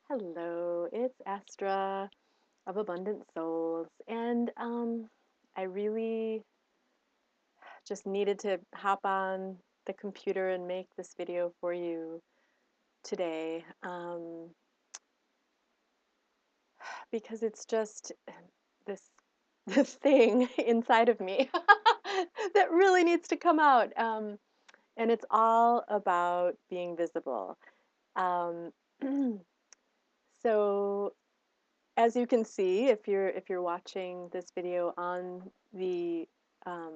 Hello, it's Astra of Abundant Souls, and I really just needed to hop on the computer and make this video for you today because it's just this this thing inside of me that really needs to come out, and it's all about being visible. Um, so as you can see, if you're watching this video on the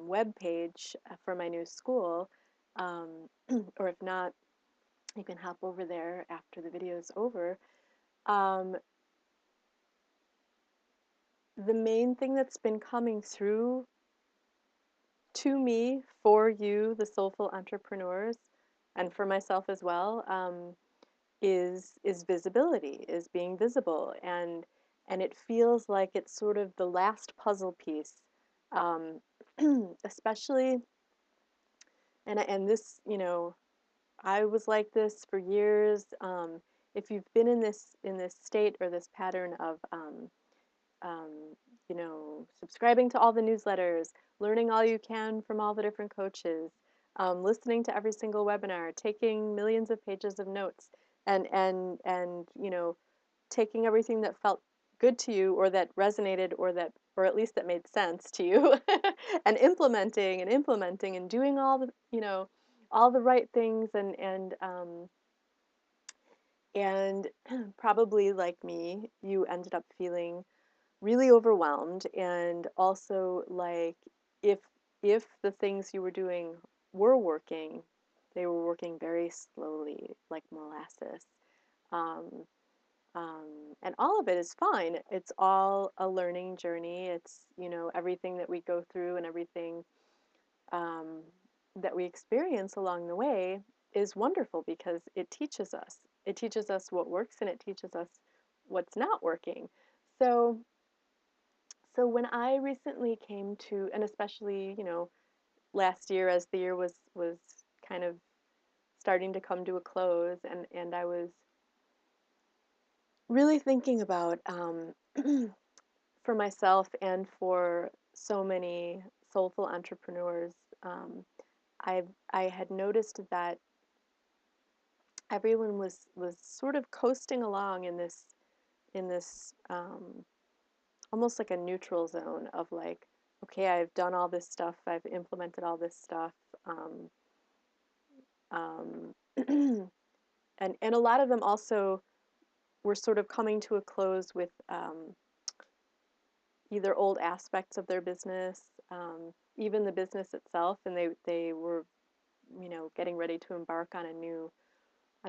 web page for my new school, um, or if not, you can hop over there after the video is over. Um, the main thing that's been coming through to me for you, the soulful entrepreneurs, and for myself as well, is visibility, is being visible, and it feels like it's sort of the last puzzle piece, um, especially and this, I was like this for years. If you've been in this state or this pattern of um, subscribing to all the newsletters, learning all you can from all the different coaches, listening to every single webinar, taking millions of pages of notes, and taking everything that felt good to you or that resonated or at least that made sense to you and implementing and doing all the right things and probably like me, you ended up feeling really overwhelmed, and also like if if the things you were doing were working, they were working very slowly, like molasses. Um, and all of it is fine. It's all a learning journey. It's, everything that we go through and everything um, that we experience along the way is wonderful because it teaches us. It teaches us what works and it teaches us what's not working. So, so when I recently came to, and especially, last year as the year was kind of starting to come to a close, and I was really thinking about for myself and for so many soulful entrepreneurs, um, I had noticed that everyone was sort of coasting along in this almost like a neutral zone of like, okay, I've done all this stuff, I've implemented all this stuff, um, um, and a lot of them also were sort of coming to a close with either old aspects of their business, even the business itself, and they were, getting ready to embark on a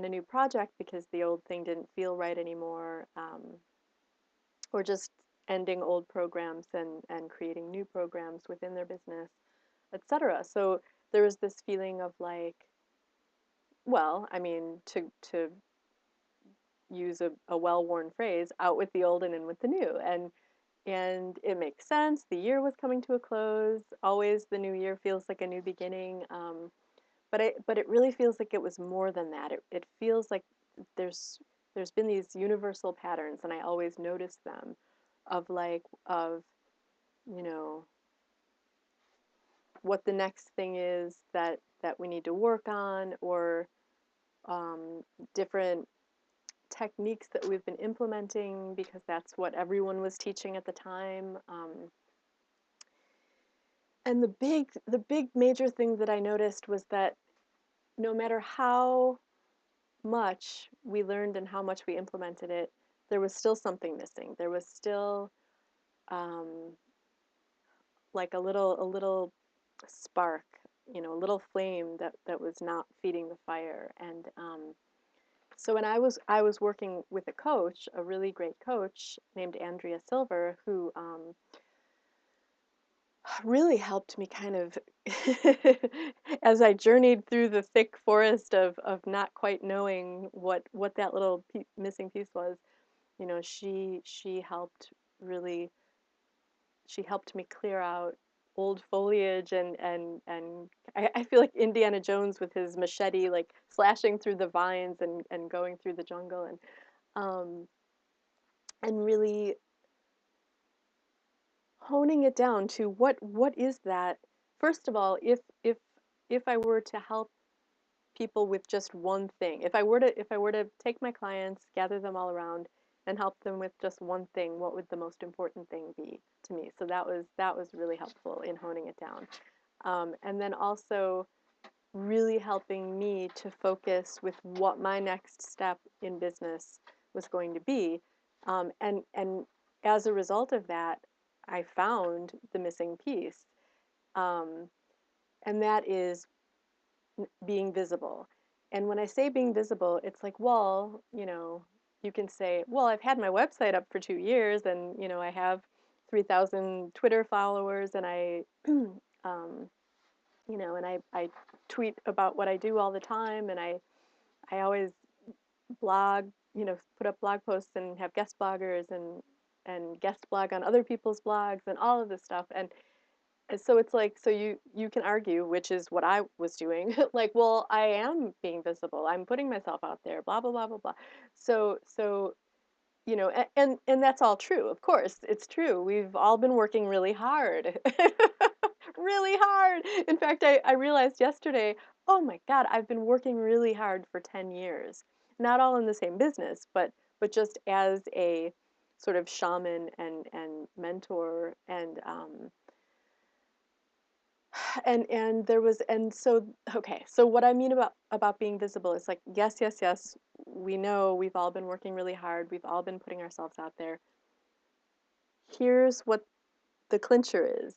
new project because the old thing didn't feel right anymore, or just ending old programs and creating new programs within their business, etc. So there was this feeling of like, well, I mean, to use a well-worn phrase, out with the old and in with the new, and it makes sense. The year was coming to a close. Always the new year feels like a new beginning. But it really feels like it was more than that. It feels like there's there's been these universal patterns, and I always notice them, of you know what the next thing is that we need to work on, or um, different techniques that we've been implementing because that's what everyone was teaching at the time. And the big major thing that I noticed was that no matter how much we learned and how much we implemented it, there was still something missing. There was still um, like a little spark, a little flame that was not feeding the fire. And so when I was working with a coach, a really great coach named Andrea Silver, who really helped me kind of as I journeyed through the thick forest of not quite knowing what that little missing piece was. She helped really she helped me clear out old foliage, and I feel like Indiana Jones with his machete, like slashing through the vines and going through the jungle. um, and really honing it down to what is that. First of all, if I were to help people with just one thing, if I were to take my clients, gather them all around, and help them with just one thing, what would the most important thing be to me? So that was really helpful in honing it down. And then also really helping me to focus with what my next step in business was going to be. And as a result of that, I found the missing piece, um, and that is being visible. And when I say being visible, it's like, well, you can say, well, I've had my website up for 2 years, and I have 3,000 Twitter followers, and um, I tweet about what I do all the time, and I always blog, put up blog posts and have guest bloggers and guest blog on other people's blogs and all of this stuff. And so it's like, so you can argue, which is what I was doing, like, well, I am being visible. I'm putting myself out there, blah blah blah blah blah. So and that's all true. Of course, it's true. We've all been working really hard. Really hard. In fact, I realized yesterday, oh my God, I've been working really hard for 10 years. Not all in the same business, but just as a sort of shaman and mentor and there was and so okay, so what I mean about being visible is like, yes, yes, yes, we know we've all been working really hard, we've all been putting ourselves out there. Here's what the clincher is.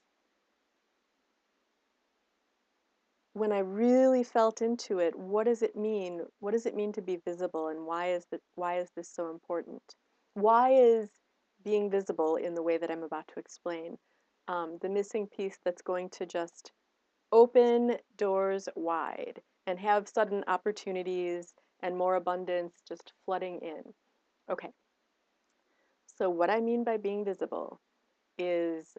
When I really felt into it, what does it mean? What does it mean to be visible, and why is this so important? Why is being visible in the way that I'm about to explain the missing piece that's going to just open doors wide and have sudden opportunities and more abundance just flooding in? Okay, so what I mean by being visible is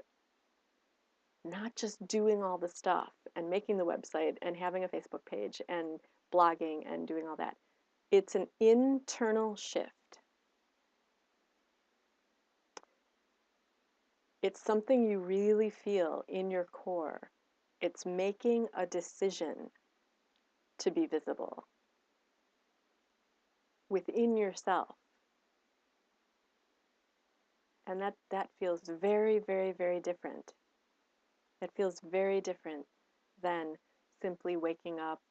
not just doing all the stuff and making the website and having a Facebook page and blogging and doing all that. It's an internal shift. It's something you really feel in your core. It's making a decision to be visible within yourself. And that feels very, very, very different. It feels very different than simply waking up,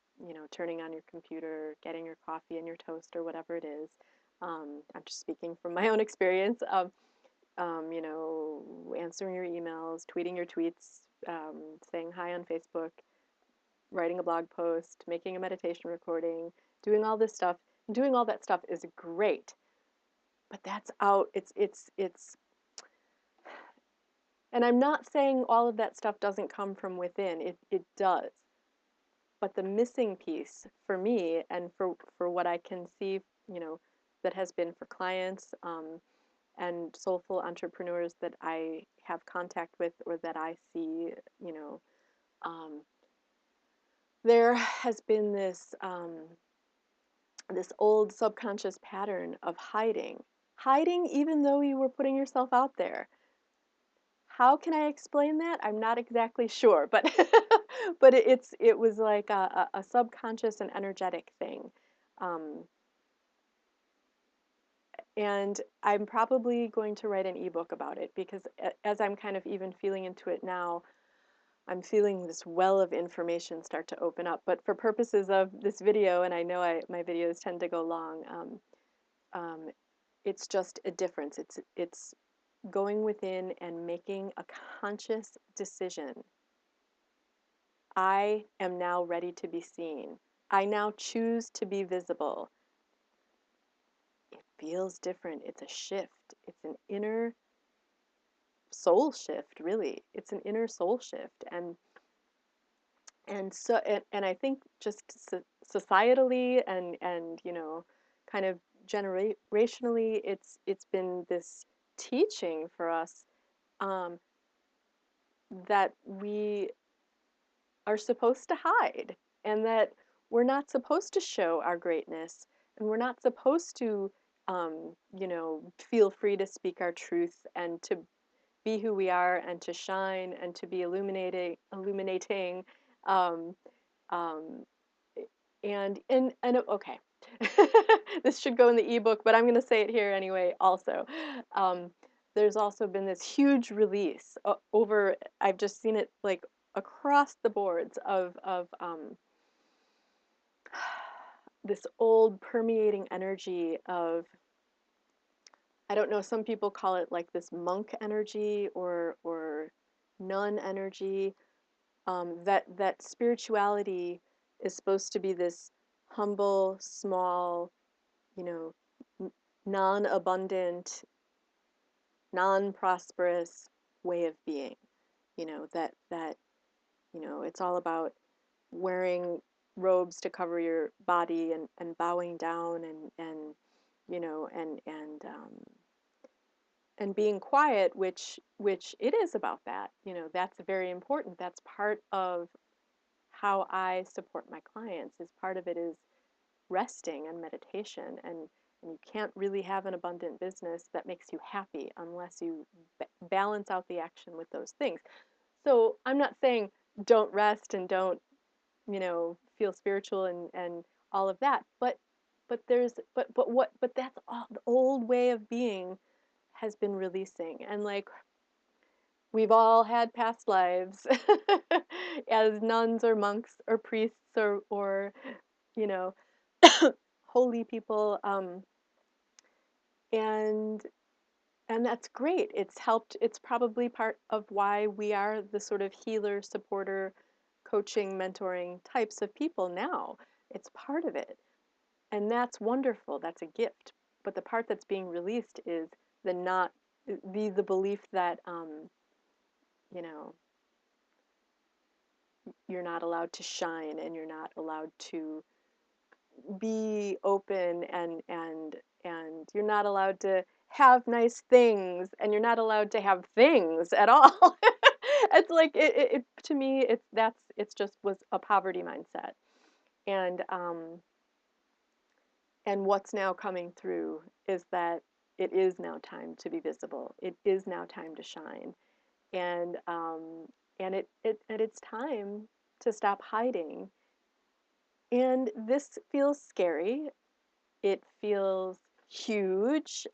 turning on your computer, getting your coffee and your toast or whatever it is. I'm just speaking from my own experience of, answering your emails, tweeting your tweets, saying hi on Facebook, writing a blog post, making a meditation recording, doing all this stuff. Doing all that stuff is great, but that's out. It's And I'm not saying all of that stuff doesn't come from within. It does. But the missing piece for me, and for what I can see, that has been for clients and soulful entrepreneurs that I have contact with or that I see, um, there has been this old subconscious pattern of hiding even though you were putting yourself out there. How can I explain that? I'm not exactly sure, but but it was like a subconscious and energetic thing. Um, and I'm probably going to write an ebook about it, because as I'm kind of even feeling into it now, I'm feeling this well of information start to open up. But for purposes of this video, and I know my videos tend to go long, um, it's just a difference. It's going within and making a conscious decision. I am now ready to be seen. I now choose to be visible. It feels different. It's a shift. It's an inner soul shift, really. It's an inner soul shift. And I think just societally and kind of generationally, it's been this teaching for us, um, that we are supposed to hide, and that we're not supposed to show our greatness, and we're not supposed to you know, feel free to speak our truth and to be who we are and to shine and to be illuminating. Um, um, and okay, this should go in the ebook, but I'm going to say it here anyway. Also, um, there's also been this huge release over. I've just seen it like across the boards of this old permeating energy of, I don't know, some people call it like this monk energy or nun energy. That spirituality is supposed to be this humble, small, you know, non-abundant, non-prosperous way of being. You know, that you know, it's all about wearing robes to cover your body and bowing down and you know and being quiet, which it is about that. You know, that's very important. That's part of how I support my clients. Is part of it is resting and meditation, and you can't really have an abundant business that makes you happy unless you balance out the action with those things. So I'm not saying don't rest and don't, you know, feel spiritual and all of that, but that's all the old way of being has been releasing. And like, we've all had past lives as nuns or monks or priests or you know, holy people, and and that's great. It's helped. It's probably part of why we are the sort of healer, supporter, coaching, mentoring types of people now. It's part of it, and that's wonderful. That's a gift. But the part that's being released is the not the belief that you know, you're not allowed to shine and you're not allowed to be open and you're not allowed to have nice things and you're not allowed to have things at all. It's like it to me it's just was a poverty mindset. And and what's now coming through is that it is now time to be visible. It is now time to shine. And it's time to stop hiding. And this feels scary. It feels huge,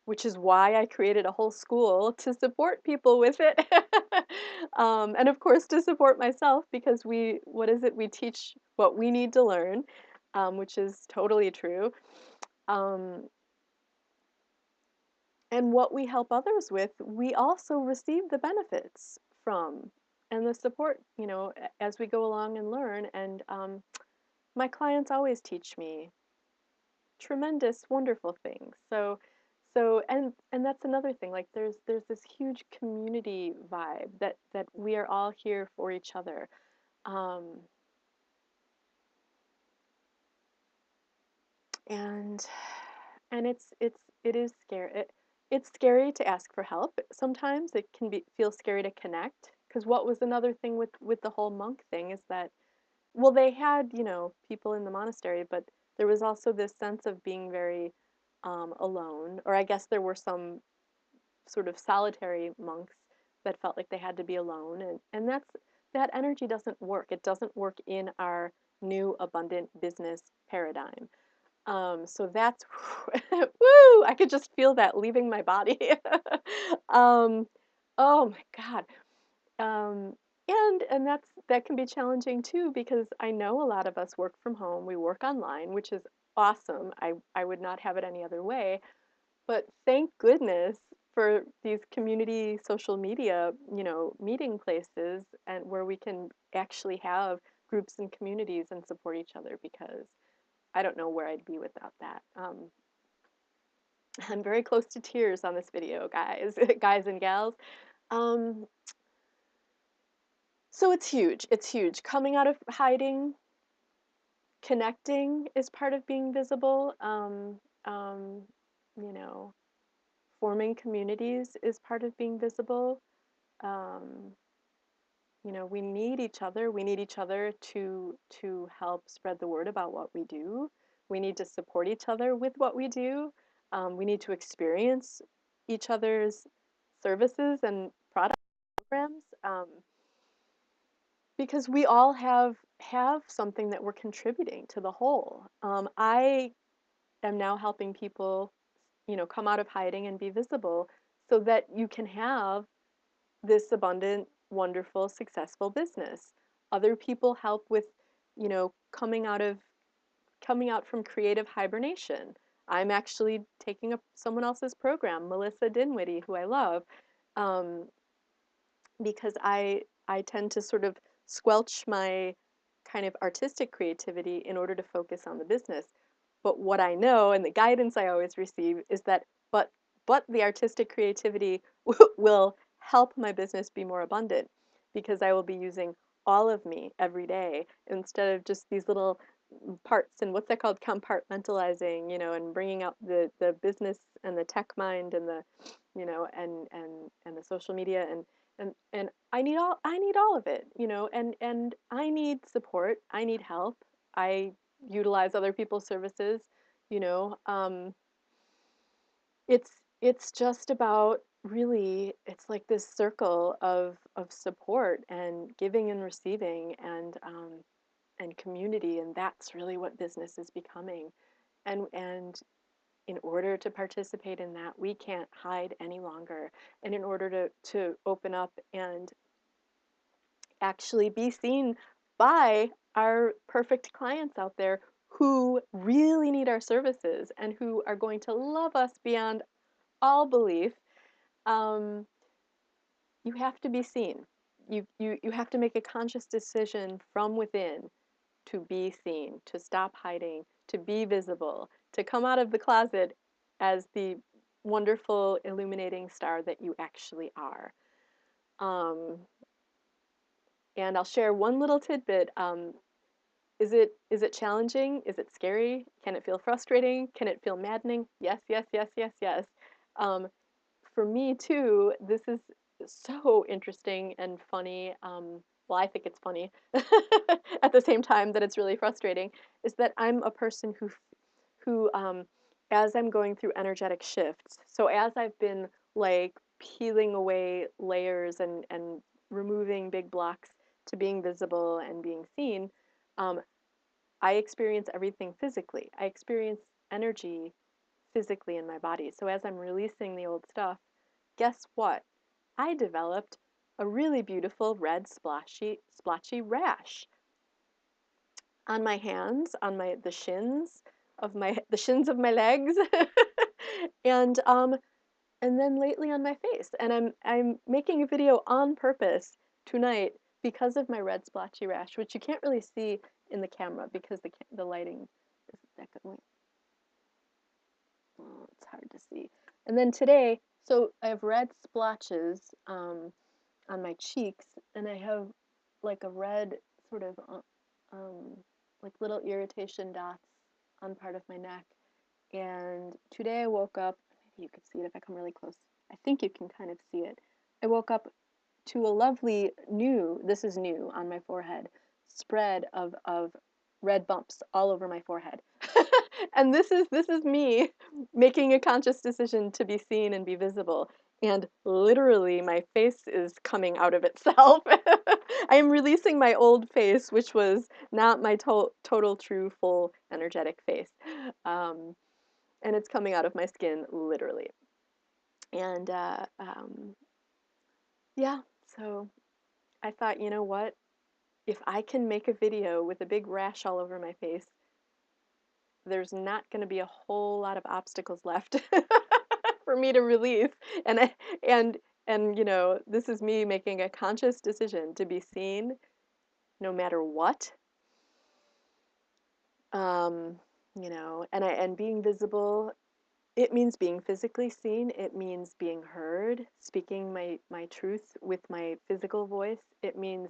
which is why I created a whole school to support people with it. And of course, to support myself, because what is it? We teach what we need to learn, which is totally true. Um, and what we help others with, we also receive the benefits from and the support, you know, as we go along and learn. And my clients always teach me tremendous, wonderful things. And that's another thing. Like there's this huge community vibe that we are all here for each other. Um, and and it is scary. It's scary to ask for help. Sometimes it can feel scary to connect. Because what was another thing with the whole monk thing is that, well, they had, you know, people in the monastery, but there was also this sense of being very alone. Or I guess there were some sort of solitary monks that felt like they had to be alone, and that energy doesn't work. It doesn't work in our new abundant business paradigm. So that's woo, I could just feel that leaving my body. um, oh my God. um, and that can be challenging too, because I know a lot of us work from home. We work online, which is awesome. I would not have it any other way. But thank goodness for these community social media, you know, meeting places and where we can actually have groups and communities and support each other, because I don't know where I'd be without that. I'm very close to tears on this video, guys, guys and gals. Um, so it's huge. It's huge. Coming out of hiding, connecting is part of being visible. Um, you know, forming communities is part of being visible. Um, you know, we need each other. We need each other to help spread the word about what we do. We need to support each other with what we do. We need to experience each other's services and product programs, because we all have something that we're contributing to the whole. I am now helping people, come out of hiding and be visible so that you can have this abundant, wonderful, successful business. Other people help with, coming out from creative hibernation. I'm actually taking up someone else's program, Melissa Dinwiddie, who I love, um, because I tend to sort of squelch my kind of artistic creativity in order to focus on the business. But what I know and the guidance I always receive is that but but the artistic creativity will help my business be more abundant because I will be using all of me every day instead of just these little parts, and what's that called, compartmentalizing, and bringing out the business and the tech mind and the and the social media, and I need all of it, and I need support, I need help, I utilize other people's services, you know um, it's it's just about, really, it's like this circle of support and giving and receiving, and community, and that's really what business is becoming. And in order to participate in that, we can't hide any longer. And in order to open up and actually be seen by our perfect clients out there who really need our services and who are going to love us beyond all belief, um, you have to be seen. You have to make a conscious decision from within to be seen, to stop hiding, to be visible, to come out of the closet as the wonderful illuminating star that you actually are. Um, and I'll share one little tidbit. Is it challenging? Is it scary? Can it feel frustrating? Can it feel maddening? Yes, yes, yes, yes, yes. Um, for me too, this is so interesting and funny. Well, I think it's funny at the same time that it's really frustrating. Is that I'm a person who, as I'm going through energetic shifts, so as I've been like peeling away layers and removing big blocks to being visible and being seen, um, I experience everything physically. I experience energy physically in my body. So as I'm releasing the old stuff, guess what? I developed a really beautiful red splotchy rash on my hands, on the shins of my legs, and and then lately on my face. And I'm making a video on purpose tonight because of my red splotchy rash, which you can't really see in the camera because the lighting isn't that good. Wait, oh, it's hard to see. And then today, so I have red splotches on my cheeks, and I have like a red sort of um, like little irritation dots on part of my neck. And today I woke up, maybe you could see it if I come really close. I think you can kind of see it. I woke up to a lovely this is new on my forehead, spread of red bumps all over my forehead. And this is me making a conscious decision to be seen and be visible. And literally my face is coming out of itself. I am releasing my old face, which was not my total, true, full, energetic face. Um, and it's coming out of my skin, literally. And yeah, so I thought, you know what? If I can make a video with a big rash all over my face, there's not going to be a whole lot of obstacles left for me to release. And and this is me making a conscious decision to be seen no matter what. Um, and being visible, it means being physically seen. It means being heard, speaking my truth with my physical voice. It means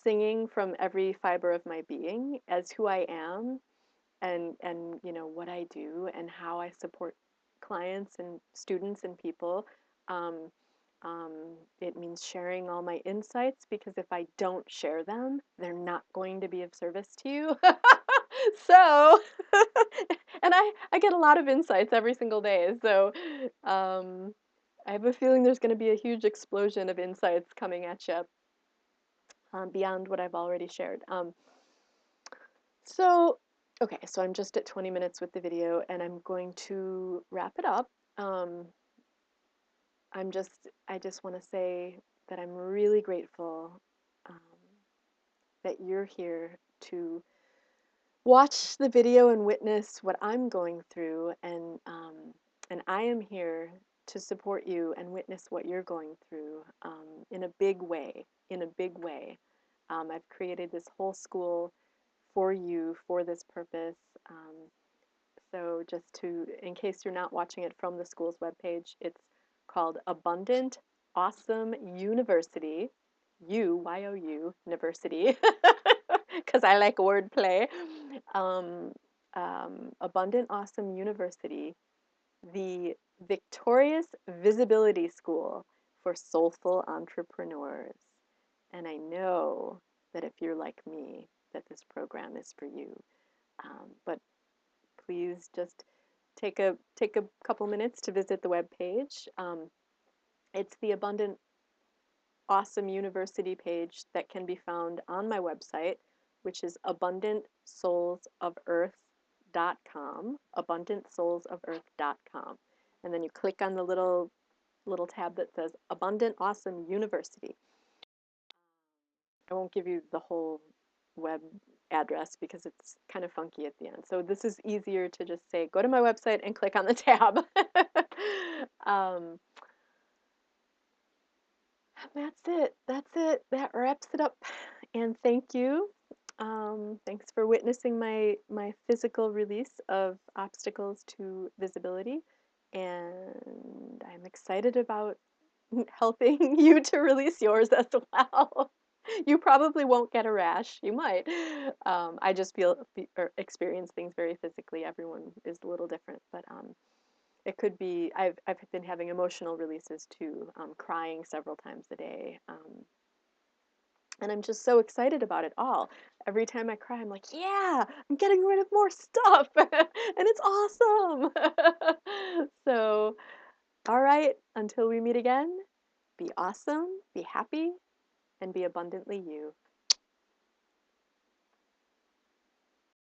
singing from every fiber of my being as who I am, and what I do and how I support clients and students and people. Um, it means sharing all my insights, because if I don't share them, they're not going to be of service to you. So, and I get a lot of insights every single day. So, I have a feeling there's going to be a huge explosion of insights coming at you beyond what I've already shared. So, okay, so I'm just at 20 minutes with the video, and I'm going to wrap it up. Um, I just want to say that I'm really grateful um, that you're here to watch the video and witness what I'm going through, and I am here to support you and witness what you're going through in a big way. In a big way, I've created this whole school for you for this purpose. Um, so just to, in case you're not watching it from the school's webpage, it's called Abundant Awesome University, U University, because I like wordplay. Um, Abundant Awesome University, the victorious visibility school for soulful entrepreneurs. And I know that if you're like me, that this program is for you. But please just take a couple minutes to visit the web page. It's the Abundant Awesome University page that can be found on my website, which is abundantsoulsoferarth.com, abundantsoulsoferarth.com. And then you click on the little tab that says Abundant Awesome University. I won't give you the whole web address because it's kind of funky at the end. So this is easier to just say, go to my website and click on the tab. um, that's it. That's it. That wraps it up. And thank you. Thanks for witnessing my physical release of obstacles to visibility. And I'm excited about helping you to release yours as well. You probably won't get a rash. You might. I just or experience things very physically. Everyone is a little different, but it could be. I've been having emotional releases too, crying several times a day, and I'm just so excited about it all. Every time I cry, I'm like, yeah, I'm getting rid of more stuff, and it's awesome. So, all right, until we meet again, be awesome, be happy, and be abundantly you.